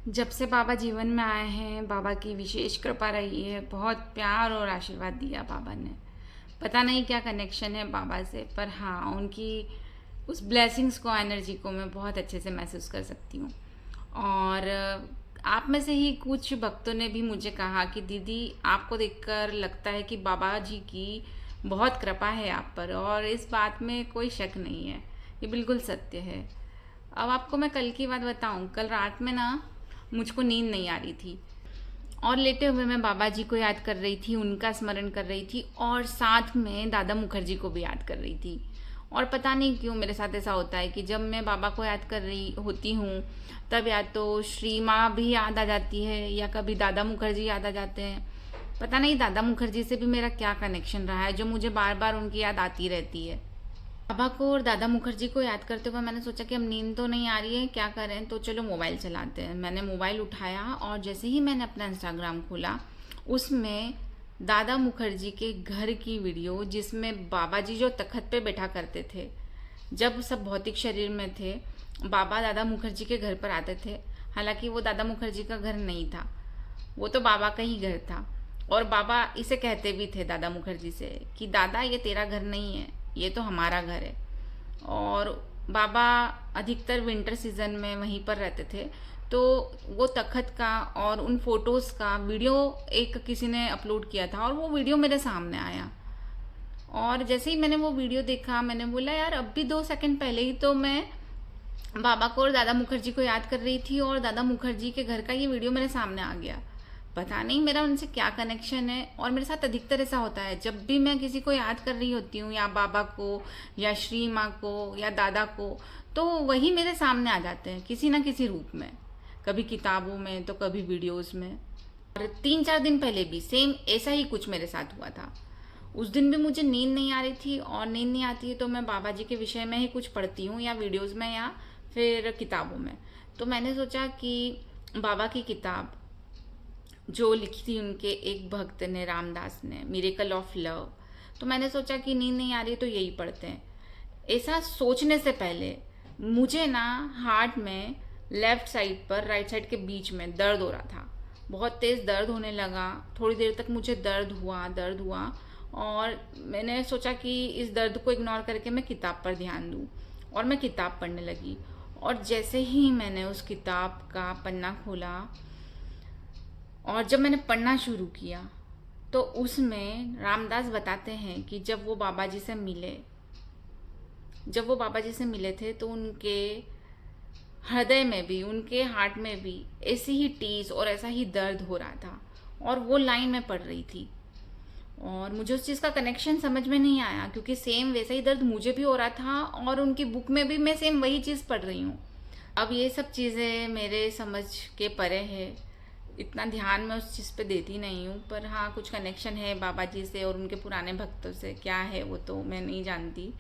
जब से बाबा जीवन में आए हैं, बाबा की विशेष कृपा रही है। बहुत प्यार और आशीर्वाद दिया बाबा ने। पता नहीं क्या कनेक्शन है बाबा से, पर हाँ, उनकी उस ब्लेसिंग्स को, एनर्जी को मैं बहुत अच्छे से महसूस कर सकती हूँ। और आप में से ही कुछ भक्तों ने भी मुझे कहा कि दीदी, आपको देखकर लगता है कि बाबा जी की बहुत कृपा है आप पर, और इस बात में कोई शक नहीं है। ये बिल्कुल सत्य है। अब आपको मैं कल की बात बताऊं। कल रात में ना मुझको नींद नहीं आ रही थी, और लेटे हुए मैं बाबा जी को याद कर रही थी, उनका स्मरण कर रही थी, और साथ में दादा मुखर्जी को भी याद कर रही थी। और पता नहीं क्यों मेरे साथ ऐसा होता है कि जब मैं बाबा को याद कर रही होती हूँ, तब या तो श्री माँ भी याद आ जाती है, या कभी दादा मुखर्जी याद आ जाते हैं। पता नहीं दादा मुखर्जी से भी मेरा क्या कनेक्शन रहा है, जो मुझे बार बार उनकी याद आती रहती है। बाबा को और दादा मुखर्जी को याद करते हुए मैंने सोचा कि अब नींद तो नहीं आ रही है, क्या करें, तो चलो मोबाइल चलाते हैं। मैंने मोबाइल उठाया, और जैसे ही मैंने अपना इंस्टाग्राम खोला, उसमें दादा मुखर्जी के घर की वीडियो, जिसमें बाबा जी जो तखत पे बैठा करते थे, जब सब भौतिक शरीर में थे, बाबा दादा मुखर्जी के घर पर आते थे। हालांकि वो दादा मुखर्जी का घर नहीं था, वो तो बाबा का ही घर था। और बाबा इसे कहते भी थे दादा मुखर्जी से कि दादा, ये तेरा घर नहीं है, ये तो हमारा घर है। और बाबा अधिकतर विंटर सीजन में वहीं पर रहते थे। तो वो तखत का और उन फोटोज़ का वीडियो एक किसी ने अपलोड किया था, और वो वीडियो मेरे सामने आया। और जैसे ही मैंने वो वीडियो देखा, मैंने बोला यार, अब भी 2 सेकंड पहले ही तो मैं बाबा को और दादा मुखर्जी को याद कर रही थी, और दादा मुखर्जी के घर का ये वीडियो मेरे सामने आ गया। पता नहीं मेरा उनसे क्या कनेक्शन है। और मेरे साथ अधिकतर ऐसा होता है, जब भी मैं किसी को याद कर रही होती हूँ, या बाबा को, या श्री माँ को, या दादा को, तो वही मेरे सामने आ जाते हैं किसी ना किसी रूप में। कभी किताबों में, तो कभी वीडियोस में। और 3-4 दिन पहले भी सेम ऐसा ही कुछ मेरे साथ हुआ था। उस दिन भी मुझे नींद नहीं आ रही थी, और नींद नहीं आती है तो मैं बाबा जी के विषय में ही कुछ पढ़ती हूँ, या वीडियोस में, या फिर किताबों में। तो मैंने सोचा कि बाबा की किताब जो लिखी थी उनके एक भक्त ने, रामदास ने, मिरेकल ऑफ लव, तो मैंने सोचा कि नींद नहीं आ रही तो यही पढ़ते हैं। ऐसा सोचने से पहले मुझे ना हार्ट में लेफ्ट साइड पर, राइट साइड के बीच में दर्द हो रहा था। बहुत तेज़ दर्द होने लगा। थोड़ी देर तक मुझे दर्द हुआ, और मैंने सोचा कि इस दर्द को इग्नोर करके मैं किताब पर ध्यान दूँ, और मैं किताब पढ़ने लगी। और जैसे ही मैंने उस किताब का पन्ना खोला, और जब मैंने पढ़ना शुरू किया, तो उसमें रामदास बताते हैं कि जब वो बाबा जी से मिले थे, तो उनके हृदय में भी, उनके हार्ट में भी ऐसी ही टीस और ऐसा ही दर्द हो रहा था। और वो लाइन में पढ़ रही थी, और मुझे उस चीज़ का कनेक्शन समझ में नहीं आया, क्योंकि सेम वैसा ही दर्द मुझे भी हो रहा था, और उनकी बुक में भी मैं सेम वही चीज़ पढ़ रही हूँ। अब ये सब चीज़ें मेरे समझ के परे है। इतना ध्यान मैं उस चीज़ पे देती नहीं हूँ, पर हाँ, कुछ कनेक्शन है बाबा जी से और उनके पुराने भक्तों से। क्या है वो तो मैं नहीं जानती।